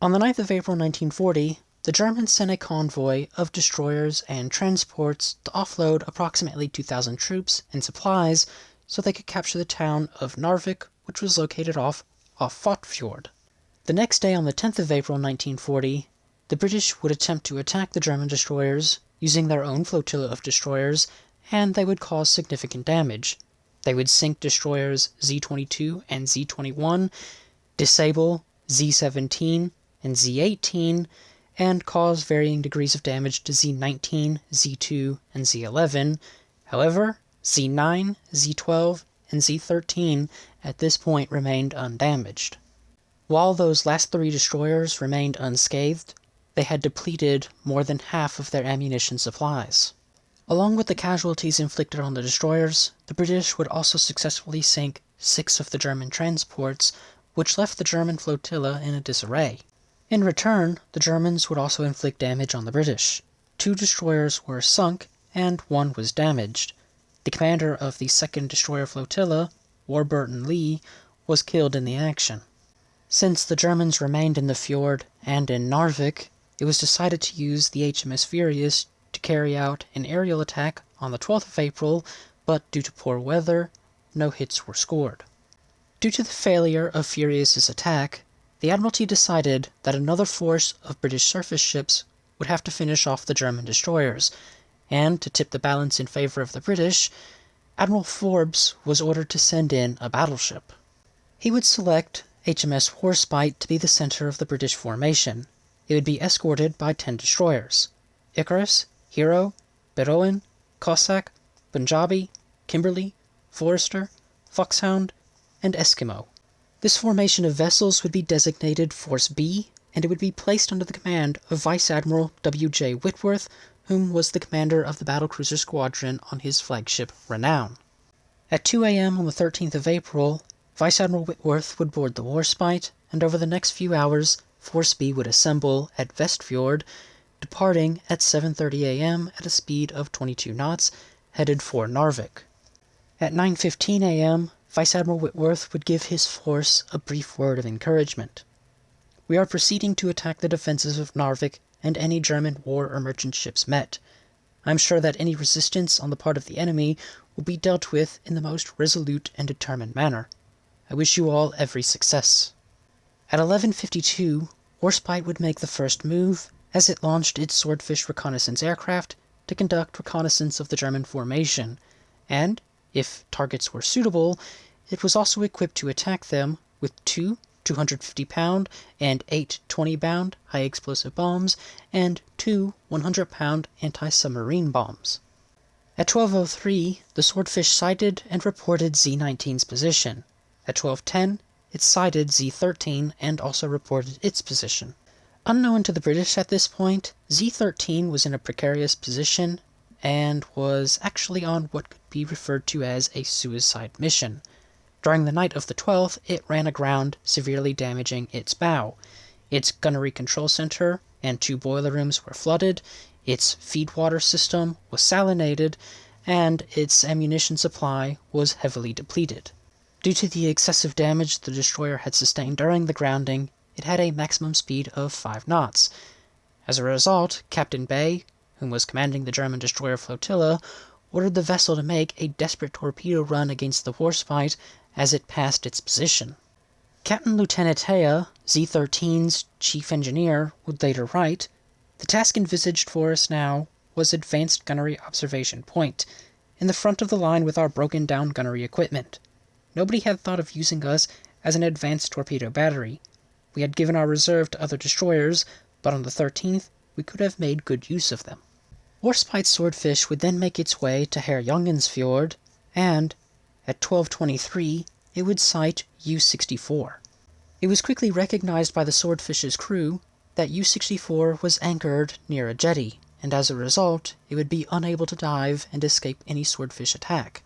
On the 9th of April 1940, the Germans sent a convoy of destroyers and transports to offload approximately 2,000 troops and supplies so they could capture the town of Narvik, which was located off Fotfjord. The next day, on the 10th of April 1940, the British would attempt to attack the German destroyers using their own flotilla of destroyers, and they would cause significant damage. They would sink destroyers Z-22 and Z-21, disable Z-17 and Z-18, and cause varying degrees of damage to Z-19, Z-2, and Z-11. However, Z-9, Z-12, and Z-13 at this point remained undamaged. While those last three destroyers remained unscathed, they had depleted more than half of their ammunition supplies. Along with the casualties inflicted on the destroyers, the British would also successfully sink 6 of the German transports, which left the German flotilla in a disarray. In return, the Germans would also inflict damage on the British. 2 destroyers were sunk, and 1 was damaged. The commander of the 2nd Destroyer Flotilla, Warburton Lee, was killed in the action. Since the Germans remained in the fjord and in Narvik, it was decided to use the HMS Furious to carry out an aerial attack on the 12th of April, but due to poor weather, no hits were scored. Due to the failure of Furious's attack, the Admiralty decided that another force of British surface ships would have to finish off the German destroyers, and to tip the balance in favor of the British, Admiral Forbes was ordered to send in a battleship. He would select HMS Warspite to be the center of the British formation. It would be escorted by 10 destroyers: Icarus, Hero, Beroen, Cossack, Punjabi, Kimberley, Forester, Foxhound, and Eskimo. This formation of vessels would be designated Force B, and it would be placed under the command of Vice Admiral W.J. Whitworth, whom was the commander of the battlecruiser squadron on his flagship Renown. At 2 a.m. on the 13th of April, Vice Admiral Whitworth would board the Warspite, and over the next few hours, Force B would assemble at Vestfjord, departing at 7:30 a.m. at a speed of 22 knots, headed for Narvik. At 9:15 a.m., Vice Admiral Whitworth would give his force a brief word of encouragement. "We are proceeding to attack the defenses of Narvik and any German war or merchant ships met. I am sure that any resistance on the part of the enemy will be dealt with in the most resolute and determined manner. I wish you all every success." At 11:52, Warspite would make the first move as it launched its Swordfish reconnaissance aircraft to conduct reconnaissance of the German formation, and, if targets were suitable, it was also equipped to attack them with 2 250-pound and 8 20-pound high-explosive bombs and 2 100-pound anti-submarine bombs. At 12:03, the Swordfish sighted and reported Z-19's position. At 12:10, it sighted Z-13 and also reported its position. Unknown to the British at this point, Z-13 was in a precarious position and was actually on what could be referred to as a suicide mission. During the night of the 12th, it ran aground, severely damaging its bow. Its gunnery control center and 2 boiler rooms were flooded, its feed water system was salinated, and its ammunition supply was heavily depleted. Due to the excessive damage the destroyer had sustained during the grounding, it had a maximum speed of 5 knots. As a result, Captain Bay, whom was commanding the German destroyer flotilla, ordered the vessel to make a desperate torpedo run against the Warspite as it passed its position. Captain Lieutenant Hea, Z-13's chief engineer, would later write, "The task envisaged for us now was advanced gunnery observation point, in the front of the line with our broken-down gunnery equipment. Nobody had thought of using us as an advanced torpedo battery. We had given our reserve to other destroyers, but on the 13th we could have made good use of them." Warspite's Swordfish would then make its way to Herr Fjord, and at 12:23 it would sight U-64. It was quickly recognized by the Swordfish's crew that U-64 was anchored near a jetty, and as a result it would be unable to dive and escape any Swordfish attack.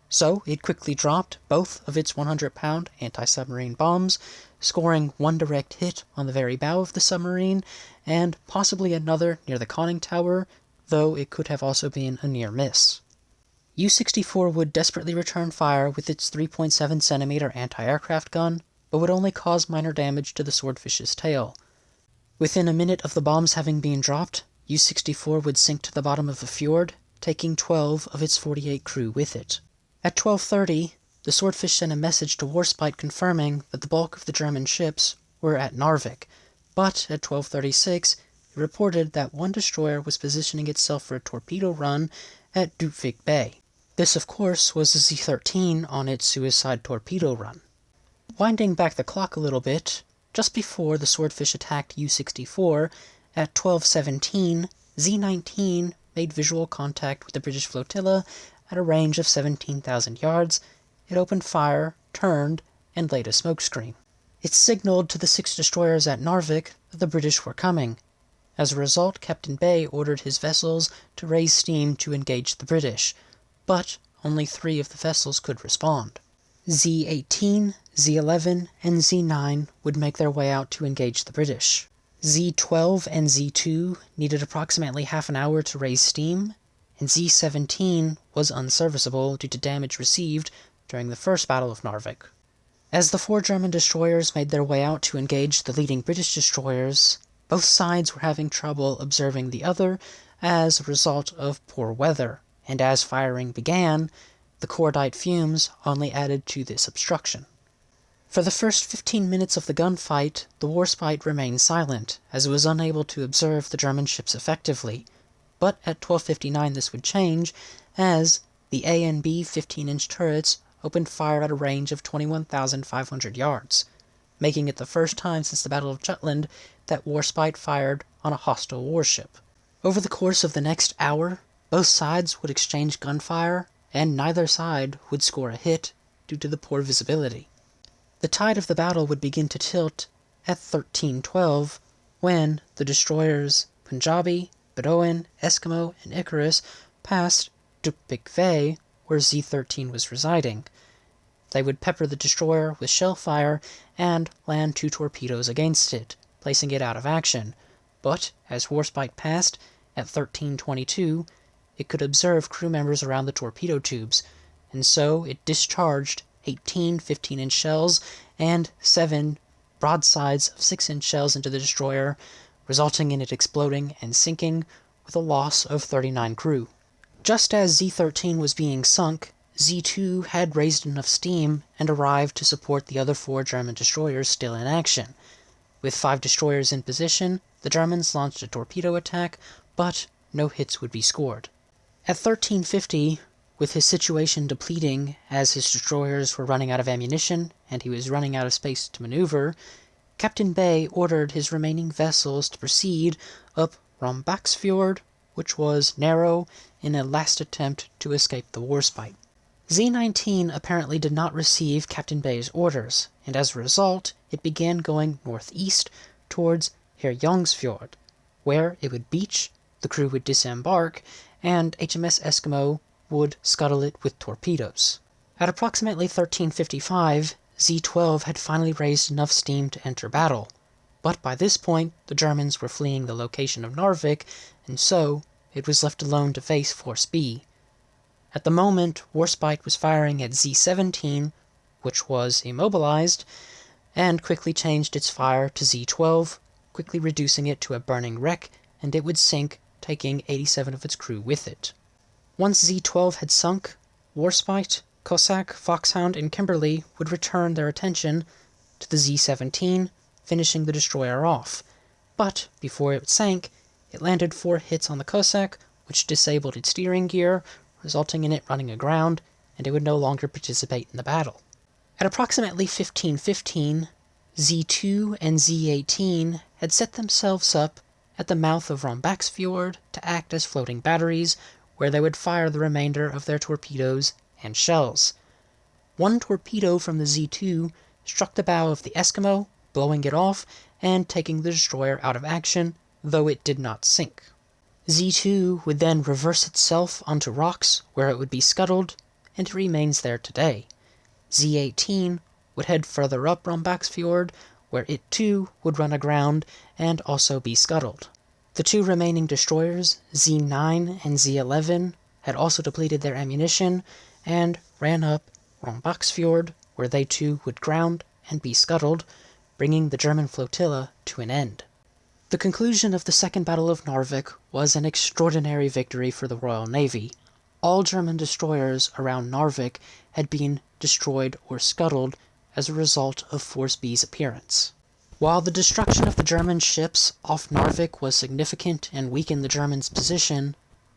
So it quickly dropped both of its 100-pound anti-submarine bombs, scoring 1 direct hit on the very bow of the submarine, and possibly another near the conning tower, though it could have also been a near miss. U-64 would desperately return fire with its 3.7 cm anti-aircraft gun, but would only cause minor damage to the Swordfish's tail. Within a minute of the bombs having been dropped, U-64 would sink to the bottom of the fjord, taking 12 of its 48 crew with it. At 12:30, the Swordfish sent a message to Warspite confirming that the bulk of the German ships were at Narvik, but at 12:36, it reported that one destroyer was positioning itself for a torpedo run at Duvik Bay. This, of course, was the Z-13 on its suicide torpedo run. Winding back the clock a little bit, just before the Swordfish attacked U-64, at 12:17, Z-19 made visual contact with the British flotilla at a range of 17,000 yards. It opened fire, turned, and laid a smokescreen. It signaled to the 6 destroyers at Narvik that the British were coming. As a result, Captain Bay ordered his vessels to raise steam to engage the British, but only 3 of the vessels could respond. Z-18, Z-11, and Z-9 would make their way out to engage the British. Z-12 and Z-2 needed approximately half an hour to raise steam, and Z-17 was unserviceable due to damage received during the First Battle of Narvik. As the 4 German destroyers made their way out to engage the leading British destroyers, both sides were having trouble observing the other as a result of poor weather, and as firing began, the cordite fumes only added to this obstruction. For the first 15 minutes of the gunfight, the Warspite remained silent, as it was unable to observe the German ships effectively, but at 12:59 this would change, as the A and B 15-inch turrets opened fire at a range of 21,500 yards, making it the first time since the Battle of Jutland that Warspite fired on a hostile warship. Over the course of the next hour, both sides would exchange gunfire, and neither side would score a hit due to the poor visibility. The tide of the battle would begin to tilt at 13:12, when the destroyers Punjabi, Bedouin, Eskimo, and Icarus passed Duvik Bay, where Z-13 was residing. They would pepper the destroyer with shell fire and land 2 torpedoes against it, placing it out of action. But as Warspite passed at 13:22, it could observe crew members around the torpedo tubes, and so it discharged 18 15-inch shells and 7 broadsides of 6-inch shells into the destroyer, resulting in it exploding and sinking with a loss of 39 crew. Just as Z-13 was being sunk, Z-2 had raised enough steam and arrived to support the other 4 German destroyers still in action. With 5 destroyers in position, the Germans launched a torpedo attack, but no hits would be scored. At 13:50, with his situation depleting as his destroyers were running out of ammunition and he was running out of space to maneuver, Captain Bay ordered his remaining vessels to proceed up Rombaksfjord, which was narrow, in a last attempt to escape the Warspite. Z-19 apparently did not receive Captain Bay's orders, and as a result, it began going northeast towards Herjolfsfjord, where it would beach, the crew would disembark, and HMS Eskimo would scuttle it with torpedoes. At approximately 13:55, Z-12 had finally raised enough steam to enter battle, but by this point the Germans were fleeing the location of Narvik, and so it was left alone to face Force B. At the moment, Warspite was firing at Z-17, which was immobilized, and quickly changed its fire to Z-12, quickly reducing it to a burning wreck, and it would sink, taking 87 of its crew with it. Once Z-12 had sunk, Warspite, Cossack, Foxhound, and Kimberley would return their attention to the Z-17, finishing the destroyer off. But before it sank, it landed 4 hits on the Cossack, which disabled its steering gear, resulting in it running aground, and it would no longer participate in the battle. At approximately 15:15, Z-2 and Z-18 had set themselves up at the mouth of Rombaksfjord to act as floating batteries, where they would fire the remainder of their torpedoes and shells. One torpedo from the Z-2 struck the bow of the Eskimo, blowing it off and taking the destroyer out of action, though it did not sink. Z-2 would then reverse itself onto rocks, where it would be scuttled, and it remains there today. Z-18 would head further up Rombaksfjord, where it too would run aground and also be scuttled. The 2 remaining destroyers, Z-9 and Z-11, had also depleted their ammunition and ran up Rombaksfjord, where they too would ground and be scuttled, bringing the German flotilla to an end. The conclusion of the Second Battle of Narvik was an extraordinary victory for the Royal Navy. All German destroyers around Narvik had been destroyed or scuttled as a result of Force B's appearance. While the destruction of the German ships off Narvik was significant and weakened the Germans' position,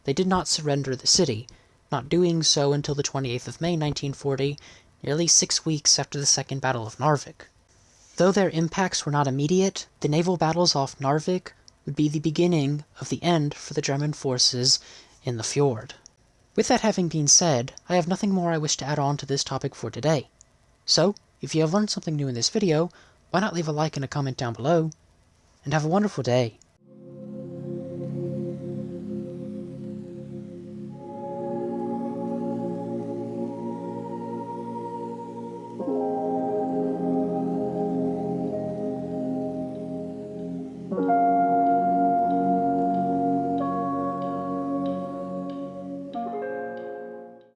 they did not surrender the city, not doing so until the 28th of May 1940, nearly 6 weeks after the Second Battle of Narvik. Though their impacts were not immediate, the naval battles off Narvik would be the beginning of the end for the German forces in the fjord. With that having been said, I have nothing more I wish to add on to this topic for today. So, if you have learned something new in this video, why not leave a like and a comment down below, and have a wonderful day.